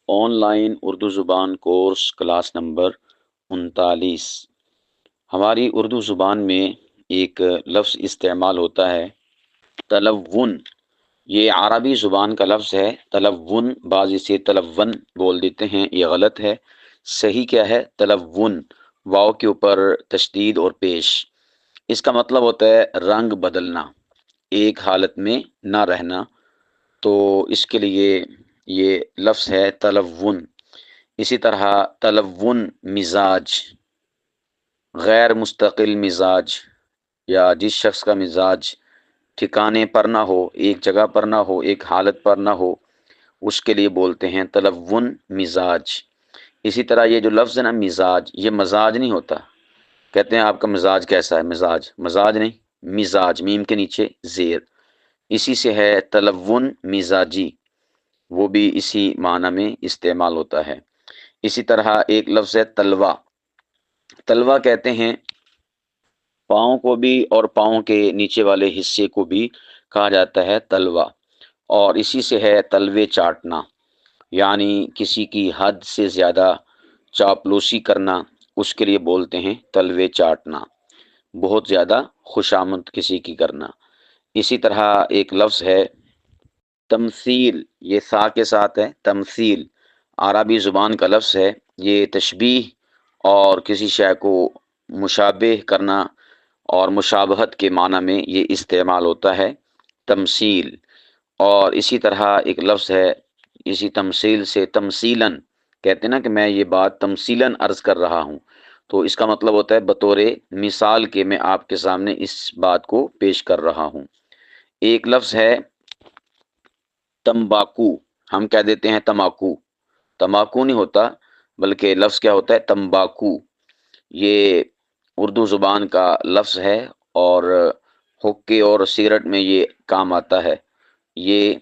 On line Urdu زبان course class number 39۔ ہماری اردو زبان میں ایک لفظ استعمال ہوتا ہے تلون۔ یہ عربی زبان کا لفظ ہے تلون، بعض اسے تلون بول دیتے ہیں، یہ غلط ہے۔ صحیح کیا ہے؟ تلون، واو کے اوپر تشدید اور پیش۔ اس کا مطلب ہوتا ہے رنگ بدلنا، ایک حالت میں نہ رہنا، تو اس کے لیے یہ لفظ ہے تلون۔ اسی طرح تلون مزاج، غیر مستقل مزاج، یا جس شخص کا مزاج ٹھکانے پر نہ ہو، ایک جگہ پر نہ ہو، ایک حالت پر نہ ہو، اس کے لیے بولتے ہیں تلون مزاج۔ اسی طرح یہ جو لفظ ہے نا مزاج، یہ مزاج نہیں ہوتا۔ کہتے ہیں آپ کا مزاج کیسا ہے؟ مزاج نہیں، مزاج میم کے نیچے زیر، اسی سے ہے تلون مزاجی، وہ بھی اسی معنی میں استعمال ہوتا ہے۔ اسی طرح ایک لفظ ہے تلوا۔ تلوا کہتے ہیں پاؤں کو بھی اور پاؤں کے نیچے والے حصے کو بھی کہا جاتا ہے تلوا، اور اسی سے ہے تلوے چاٹنا، یعنی کسی کی حد سے زیادہ چاپلوسی کرنا، اس کے لیے بولتے ہیں تلوے چاٹنا، بہت زیادہ خوشامد کسی کی کرنا۔ اسی طرح ایک لفظ ہے تمثیل، یہ سا کے ساتھ ہے تمثیل، عربی زبان کا لفظ ہے۔ یہ تشبیہ اور کسی شے کو مشابہ کرنا اور مشابہت کے معنی میں یہ استعمال ہوتا ہے تمثیل۔ اور اسی طرح ایک لفظ ہے اسی تمثیل سے تمثیلاً، کہتے ہیں نا کہ میں یہ بات تمثیلاً عرض کر رہا ہوں، تو اس کا مطلب ہوتا ہے بطور مثال کے میں آپ کے سامنے اس بات کو پیش کر رہا ہوں۔ ایک لفظ ہے تمباکو، ہم کہہ دیتے ہیں تماکو، تماکو نہیں ہوتا بلکہ لفظ کیا ہوتا ہے تمباکو۔ یہ اردو زبان کا لفظ ہے اور حقے اور سیرت میں یہ کام آتا ہے، یہ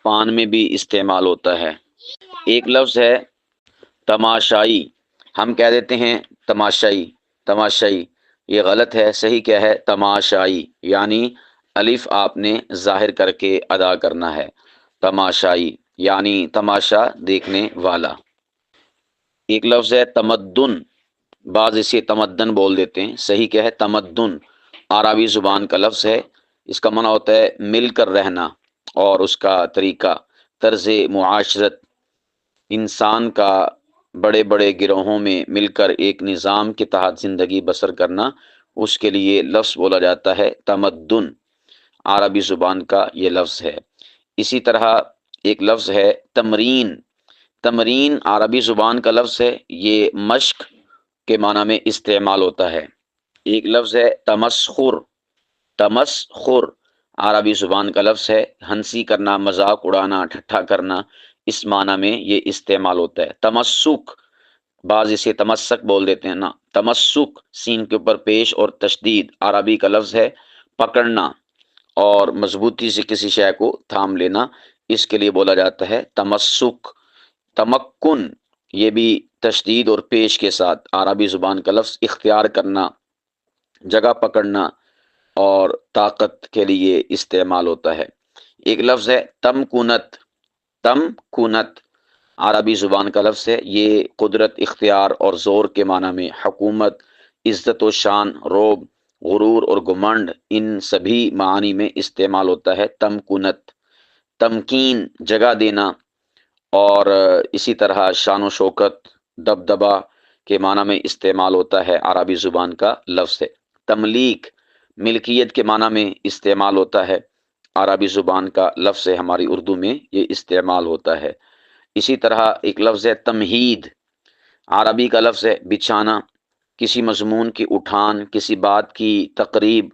پان میں بھی استعمال ہوتا ہے۔ ایک لفظ ہے تماشائی، ہم کہہ دیتے ہیں تماشائی، تماشائی، یہ غلط ہے۔ صحیح کیا ہے؟ تماشائی، یعنی الف آپ نے ظاہر کر کے ادا کرنا ہے، تماشائی یعنی تماشا دیکھنے والا۔ ایک لفظ ہے تمدن، بعض اسے تمدن بول دیتے ہیں، صحیح کیا ہے؟ تمدن، عربی زبان کا لفظ ہے۔ اس کا معنی ہوتا ہے مل کر رہنا، اور اس کا طریقہ طرز معاشرت، انسان کا بڑے بڑے گروہوں میں مل کر ایک نظام کے تحت زندگی بسر کرنا، اس کے لیے لفظ بولا جاتا ہے تمدن، عربی زبان کا یہ لفظ ہے۔ اسی طرح ایک لفظ ہے تمرین۔ تمرین عربی زبان کا لفظ ہے، یہ مشق کے معنی میں استعمال ہوتا ہے۔ ایک لفظ ہے تمسخر۔ تمسخر عربی زبان کا لفظ ہے، ہنسی کرنا، مذاق اڑانا، ٹھٹھا کرنا، اس معنی میں یہ استعمال ہوتا ہے۔ تمسک، بعض اسے تمسک بول دیتے ہیں نا، تمسک سین کے اوپر پیش اور تشدید، عربی کا لفظ ہے پکڑنا اور مضبوطی سے کسی شے کو تھام لینا، اس کے لیے بولا جاتا ہے تمسک۔ تمکن، یہ بھی تشدید اور پیش کے ساتھ عربی زبان کا لفظ، اختیار کرنا، جگہ پکڑنا اور طاقت کے لیے استعمال ہوتا ہے۔ ایک لفظ ہے تمکنت۔ تمکنت عربی زبان کا لفظ ہے، یہ قدرت، اختیار اور زور کے معنی میں حکومت، عزت و شان، روب، غرور اور گمنڈ، ان سبھی معانی میں استعمال ہوتا ہے تمکنت۔ تمکین جگہ دینا، اور اسی طرح شان و شوکت، دبدبہ کے معنی میں استعمال ہوتا ہے، عربی زبان کا لفظ ہے۔ تملیک ملکیت کے معنی میں استعمال ہوتا ہے، عربی زبان کا لفظ ہے، ہماری اردو میں یہ استعمال ہوتا ہے۔ اسی طرح ایک لفظ ہے تمہید، عربی کا لفظ ہے بچھانا، کسی مضمون کی اٹھان، کسی بات کی تقریب،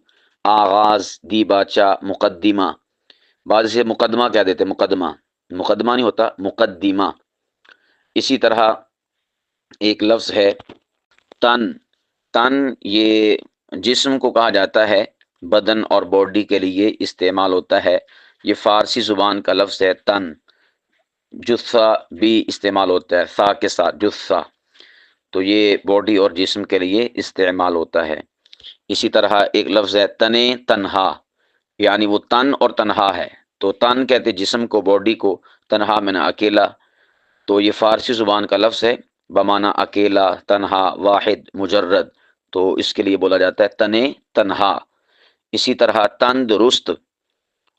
آغاز، دی باچہ، مقدمہ، بعض سے مقدمہ کہہ دیتے، مقدمہ، مقدمہ نہیں ہوتا، مقدمہ۔ اسی طرح ایک لفظ ہے تن۔ تن یہ جسم کو کہا جاتا ہے، بدن اور باڈی کے لیے استعمال ہوتا ہے، یہ فارسی زبان کا لفظ ہے تن۔ جثہ بھی استعمال ہوتا ہے سا کے ساتھ، جثہ، تو یہ باڈی اور جسم کے لیے استعمال ہوتا ہے۔ اسی طرح ایک لفظ ہے تنے تنہا، یعنی وہ تن اور تنہا ہے، تو تن کہتے جسم کو، باڈی کو، تنہا میں نہ اکیلا، تو یہ فارسی زبان کا لفظ ہے بمعنی اکیلا، تنہا، واحد، مجرد، تو اس کے لیے بولا جاتا ہے تنے تنہا۔ اسی طرح تندرست،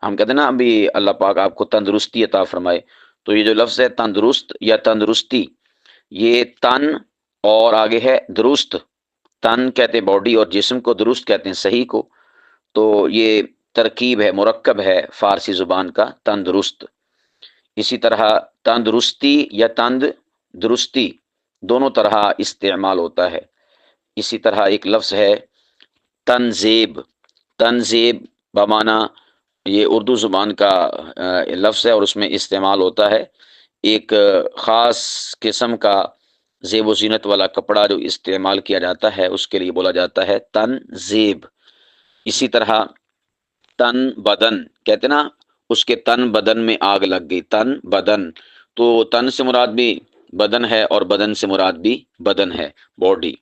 ہم کہتے ہیں نا ابھی اللہ پاک آپ کو تندرستی عطا فرمائے، تو یہ جو لفظ ہے تندرست یا تندرستی، یہ تن اور آگے ہے درست۔ تن کہتے ہیں باڈی اور جسم کو، درست کہتے ہیں صحیح کو، تو یہ ترکیب ہے، مرکب ہے فارسی زبان کا تندرست۔ اسی طرح تندرستی یا تند درستی دونوں طرح استعمال ہوتا ہے۔ اسی طرح ایک لفظ ہے تنزیب۔ تنزیب بمعنی، یہ اردو زبان کا لفظ ہے اور اس میں استعمال ہوتا ہے ایک خاص قسم کا زیب و زینت والا کپڑا جو استعمال کیا جاتا ہے، اس کے لیے بولا جاتا ہے تنزیب۔ اسی طرح تن بدن کہتے نا، اس کے تن بدن میں آگ لگ گئی، تن بدن، تو تن سے مراد بھی بدن ہے اور بدن سے مراد بھی بدن ہے، باڈی۔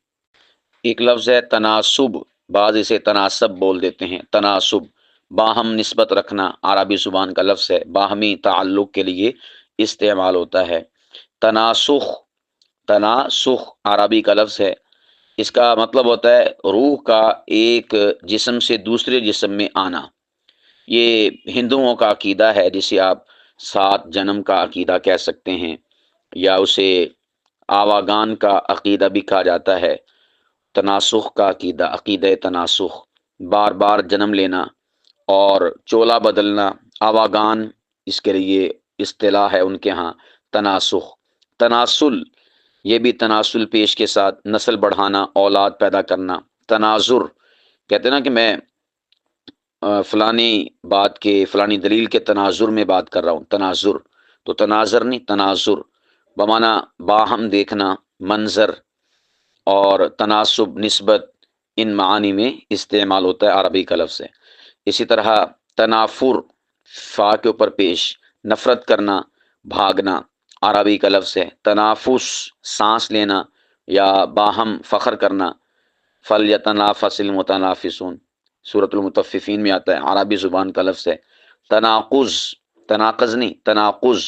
ایک لفظ ہے تناسب، بعض اسے تناسب بول دیتے ہیں، تناسب باہم نسبت رکھنا، عربی زبان کا لفظ ہے، باہمی تعلق کے لیے استعمال ہوتا ہے۔ تناسخ، تناسخ عربی کا لفظ ہے، اس کا مطلب ہوتا ہے روح کا ایک جسم سے دوسرے جسم میں آنا۔ یہ ہندوؤں کا عقیدہ ہے، جسے آپ 7 جنم کا عقیدہ کہہ سکتے ہیں، یا اسے آواگان کا عقیدہ بھی کہا جاتا ہے۔ تناسخ کا عقیدہ، عقیدہ تناسخ، بار بار جنم لینا اور چولا بدلنا، آواگان اس کے لیے اصطلاح ہے ان کے ہاں، تناسخ۔ تناسل، یہ بھی تناسل پیش کے ساتھ نسل بڑھانا، اولاد پیدا کرنا۔ تناظر، کہتے ہیں نا کہ میں فلانی بات کے، فلانی دلیل کے تناظر میں بات کر رہا ہوں، تناظر، تو تناظر نہیں، تناظر بمعنی باہم دیکھنا، منظر، اور تناسب نسبت، ان معانی میں استعمال ہوتا ہے، عربی کا لفظ ہے۔ اسی طرح تنافر، فا کے اوپر پیش، نفرت کرنا، بھاگنا، عربی کا لفظ ہے۔ تنافس، سانس لینا یا باہم فخر کرنا، فَلْيَتَنَافَسِ الْمُتَنَافِسُونَ، سورۃ المطففین میں آتا ہے، عربی زبان کا لفظ ہے۔ تناقض، تناقض نہیں، تناقض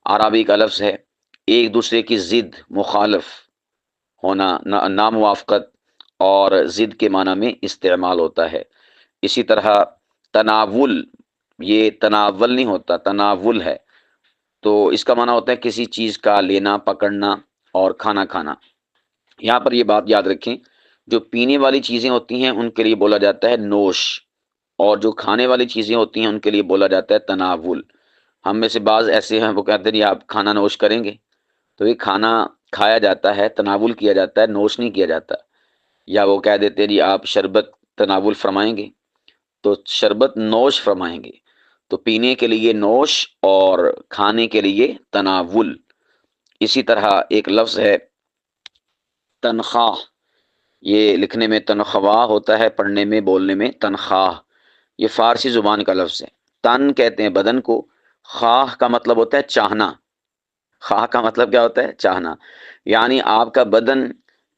عربی کا لفظ ہے، ایک دوسرے کی ضد، مخالف ہونا، ناموافقت اور ضد کے معنی میں استعمال ہوتا ہے۔ اسی طرح تناول، یہ تناول نہیں ہوتا، تناول ہے، تو اس کا معنی ہوتا ہے کسی چیز کا لینا، پکڑنا اور کھانا کھانا۔ یہاں پر یہ بات یاد رکھیں، جو پینے والی چیزیں ہوتی ہیں ان کے لیے بولا جاتا ہے نوش، اور جو کھانے والی چیزیں ہوتی ہیں ان کے لیے بولا جاتا ہے تناول۔ ہم میں سے بعض ایسے ہیں وہ کہتے ہیں جی آپ کھانا نوش کریں گے، تو یہ کھانا کھایا جاتا ہے، تناول کیا جاتا ہے، نوش نہیں کیا جاتا۔ یا وہ کہہ دیتے ہیں جی آپ شربت تناول فرمائیں گے، تو شربت نوش فرمائیں گے، تو پینے کے لیے نوش اور کھانے کے لیے تناول۔ اسی طرح ایک لفظ ہے تنخواہ، یہ لکھنے میں تنخواہ ہوتا ہے، پڑھنے میں بولنے میں تنخواہ، یہ فارسی زبان کا لفظ ہے۔ تن کہتے ہیں بدن کو، خواہ کا مطلب ہوتا ہے چاہنا، خواہ کا مطلب کیا ہوتا ہے؟ چاہنا، یعنی آپ کا بدن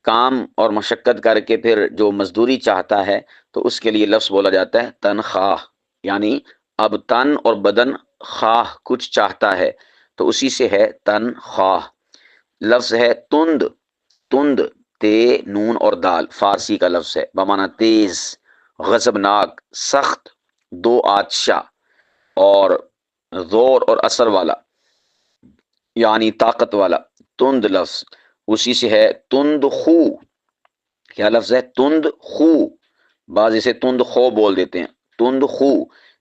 کام اور مشقت کر کے پھر جو مزدوری چاہتا ہے تو اس کے لیے لفظ بولا جاتا ہے تنخواہ، یعنی اب تن اور بدن خواہ کچھ چاہتا ہے تو اسی سے ہے تنخواہ۔ لفظ ہے تند، تند تے نون اور دال، فارسی کا لفظ ہے، بمعنی تیز، غضبناک، سخت، دو آتشا اور زور اور اثر والا، یعنی طاقت والا۔ تند لفظ اسی سے ہے تند خو، کیا لفظ ہے؟ تند خو، بعض اسے تند خو بول دیتے ہیں۔ تند خو،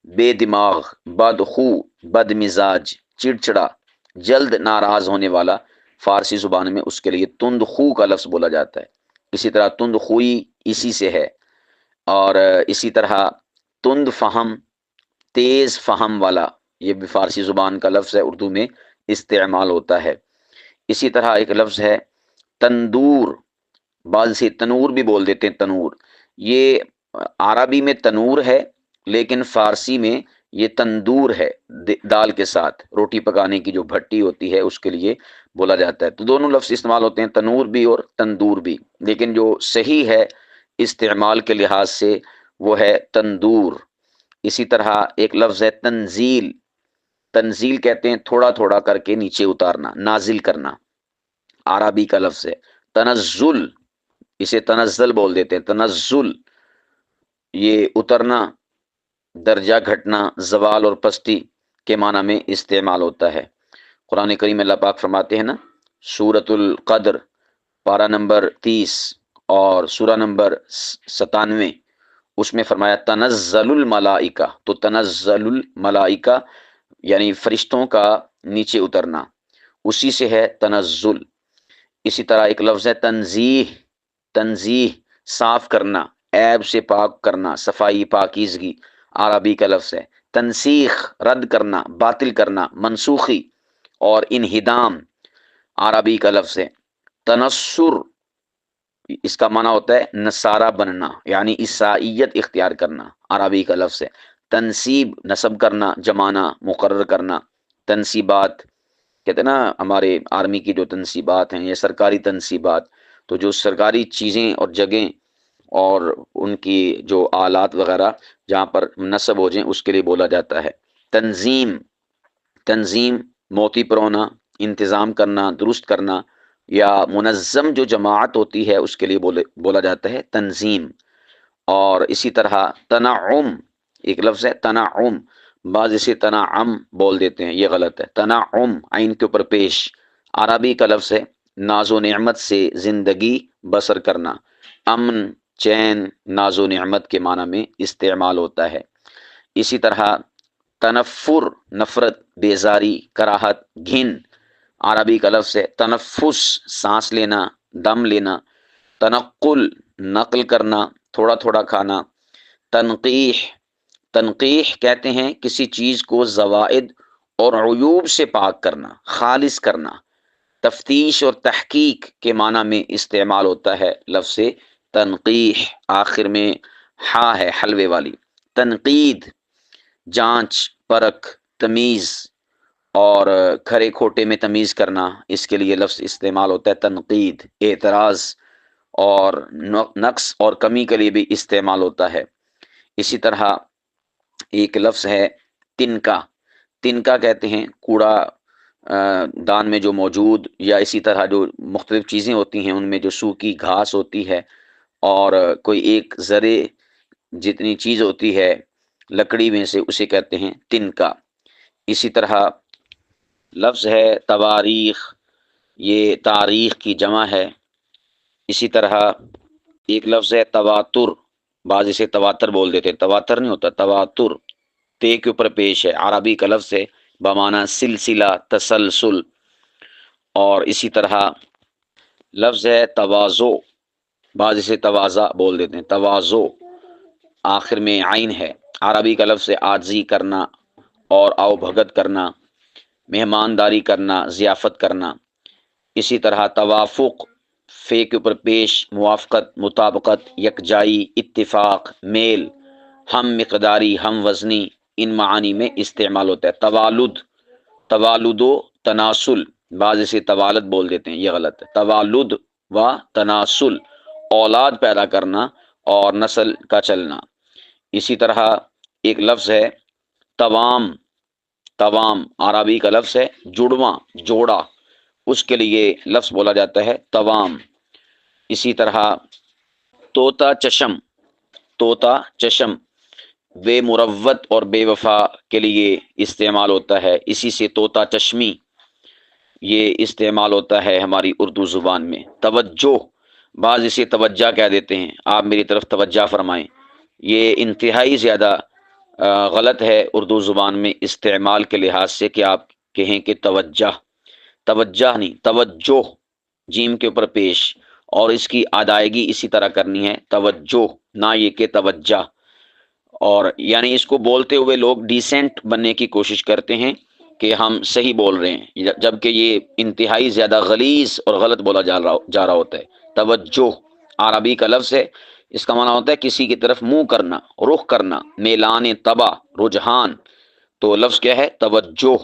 بے دماغ، بد خو، بد مزاج، چڑچڑا، جلد ناراض ہونے والا، فارسی زبان میں اس کے لیے تند خو کا لفظ بولا جاتا ہے۔ اسی طرح تند خوئی اسی سے ہے، اور اسی طرح تند فہم، تیز فہم والا، یہ بھی فارسی زبان کا لفظ ہے، اردو میں استعمال ہوتا ہے۔ اسی طرح ایک لفظ ہے تندور، بعض سے تنور بھی بول دیتے ہیں، تنور، یہ عربی میں تنور ہے لیکن فارسی میں یہ تندور ہے، دال کے ساتھ روٹی پکانے کی جو بھٹی ہوتی ہے اس کے لیے بولا جاتا ہے۔ تو دونوں لفظ استعمال ہوتے ہیں، تنور بھی اور تندور بھی، لیکن جو صحیح ہے استعمال کے لحاظ سے وہ ہے تندور۔ اسی طرح ایک لفظ ہے تنزیل، تنزیل کہتے ہیں تھوڑا تھوڑا کر کے نیچے اتارنا، نازل کرنا، عربی کا لفظ ہے۔ تنزل، اسے تنزل بول دیتے ہیں، تنزل یہ اترنا، درجہ گھٹنا، زوال اور پستی کے معنی میں استعمال ہوتا ہے۔ قرآن کریم میں اللہ پاک فرماتے ہیں نا، سورۃ القدر پارہ نمبر 30 اور سورہ نمبر 97، اس میں فرمایا تنزل الملائکہ، تو تنزل الملائکہ یعنی فرشتوں کا نیچے اترنا، اسی سے ہے تنزل۔ اسی طرح ایک لفظ ہے تنزیہ، تنزیہ صاف کرنا، عیب سے پاک کرنا، صفائی پاکیزگی، عربی کا لفظ ہے۔ تنسیخ رد کرنا، باطل کرنا، منسوخی اور انہدام، عربی کا لفظ ہے۔ تنصر، اس کا معنی ہوتا ہے نصارہ بننا، یعنی عیسائیت اختیار کرنا، عربی کا لفظ ہے۔ تنصیب نصب کرنا، جمانا، مقرر کرنا۔ تنصیبات کہتے ہیں نا، ہمارے آرمی کی جو تنصیبات ہیں یا سرکاری تنصیبات، تو جو سرکاری چیزیں اور جگہیں اور ان کی جو آلات وغیرہ جہاں پر نصب ہو جائیں اس کے لیے بولا جاتا ہے۔ تنظیم، تنظیم موتی پرونا، انتظام کرنا، درست کرنا، یا منظم جو جماعت ہوتی ہے اس کے لیے بولا جاتا ہے تنظیم۔ اور اسی طرح تنعم، ایک لفظ ہے تنعم، بعض اسے تنعم بول دیتے ہیں، یہ غلط ہے۔ تنعم عین کے اوپر پیش، عربی کا لفظ ہے ناز و نعمت سے زندگی بسر کرنا، امن، چین، ناز و نعمت کے معنی میں استعمال ہوتا ہے۔ اسی طرح تنفر نفرت، بیزاری، کراہت، گھن، عربی کا لفظ ہے تنفس سانس لینا، دم لینا۔ تنقل نقل کرنا، تھوڑا تھوڑا کھانا۔ تنقیح، تنقیح کہتے ہیں کسی چیز کو زوائد اور عیوب سے پاک کرنا، خالص کرنا۔ تفتیش اور تحقیق کے معنی میں استعمال ہوتا ہے لفظ تنقیح، آخر میں ہا ہے حلوے والی۔ تنقید جانچ، پرکھ، تمیز اور کھرے کھوٹے میں تمیز کرنا، اس کے لیے لفظ استعمال ہوتا ہے تنقید۔ اعتراض اور نقص اور کمی کے لیے بھی استعمال ہوتا ہے۔ اسی طرح ایک لفظ ہے تنکا، تنکا کہتے ہیں کوڑا دان میں جو موجود، یا اسی طرح جو مختلف چیزیں ہوتی ہیں ان میں جو سوکھی گھاس ہوتی ہے اور کوئی ایک ذرے جتنی چیز ہوتی ہے لکڑی میں سے، اسے کہتے ہیں تنکا۔ اسی طرح لفظ ہے تواریخ، یہ تاریخ کی جمع ہے۔ اسی طرح ایک لفظ ہے تواتر، بعض اسے تواتر بول دیتے ہیں، تواتر نہیں ہوتا، تواتر تے کے اوپر پیش ہے، عربی کا لفظ ہے بمعنی سلسلہ، تسلسل۔ اور اسی طرح لفظ ہے تواضع، بعض اسے تواضع بول دیتے ہیں، تواضع آخر میں عین ہے، عربی کا لفظ ہے عاجزی کرنا اور آؤ بھگت کرنا، مہمانداری کرنا، ضیافت کرنا۔ اسی طرح توافق فے کے اوپر پیش، موافقت، مطابقت، یکجائی، اتفاق، میل، ہم مقداری، ہم وزنی، ان معانی میں استعمال ہوتا ہے۔ توالد، توالد و تناسل، بعض اسے توالد بول دیتے ہیں، یہ غلط ہے۔ توالد و تناسل، اولاد پیدا کرنا اور نسل کا چلنا۔ اسی طرح ایک لفظ ہے توام، توام عربی کا لفظ ہے جڑواں، جوڑا، اس کے لیے لفظ بولا جاتا ہے توام۔ اسی طرح طوطا چشم، طوطا چشم بے مروت اور بے وفا کے لیے استعمال ہوتا ہے، اسی سے طوطا چشمی یہ استعمال ہوتا ہے ہماری اردو زبان میں۔ توجہ، بعض اسے توجہ کہہ دیتے ہیں، آپ میری طرف توجہ فرمائیں، یہ انتہائی زیادہ غلط ہے اردو زبان میں استعمال کے لحاظ سے کہ آپ کہیں کہ توجہ، توجہ نہیں، توجہ جیم کے اوپر پیش، اور اس کی ادائیگی اسی طرح کرنی ہے توجہ، نہ یہ کہ توجہ۔ اور یعنی اس کو بولتے ہوئے لوگ ڈیسنٹ بننے کی کوشش کرتے ہیں کہ ہم صحیح بول رہے ہیں، جبکہ یہ انتہائی زیادہ غلیظ اور غلط بولا جا رہا ہوتا ہے۔ توجہ عربی کا لفظ ہے، اس کا معنی ہوتا ہے کسی کی طرف منہ کرنا، رخ کرنا، میلان طبع، رجحان، تو لفظ کیا ہے توجہ۔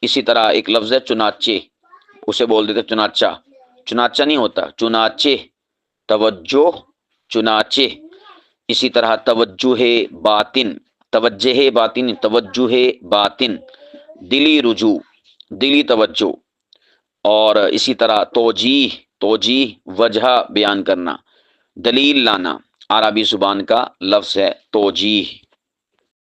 اسی طرح ایک لفظ ہے چنانچہ، اسے بول دیتے چنانچہ، چنانچہ نہیں ہوتا، چنانچہ، توجہ، چنانچہ۔ اسی طرح توجہ باطن، توجہ باطن، توجہ باطن، دلی رجوع، دلی توجہ، اور اسی طرح توجیح، توجیح وجہ بیان کرنا، دلیل لانا، عربی زبان کا لفظ ہے توجیح۔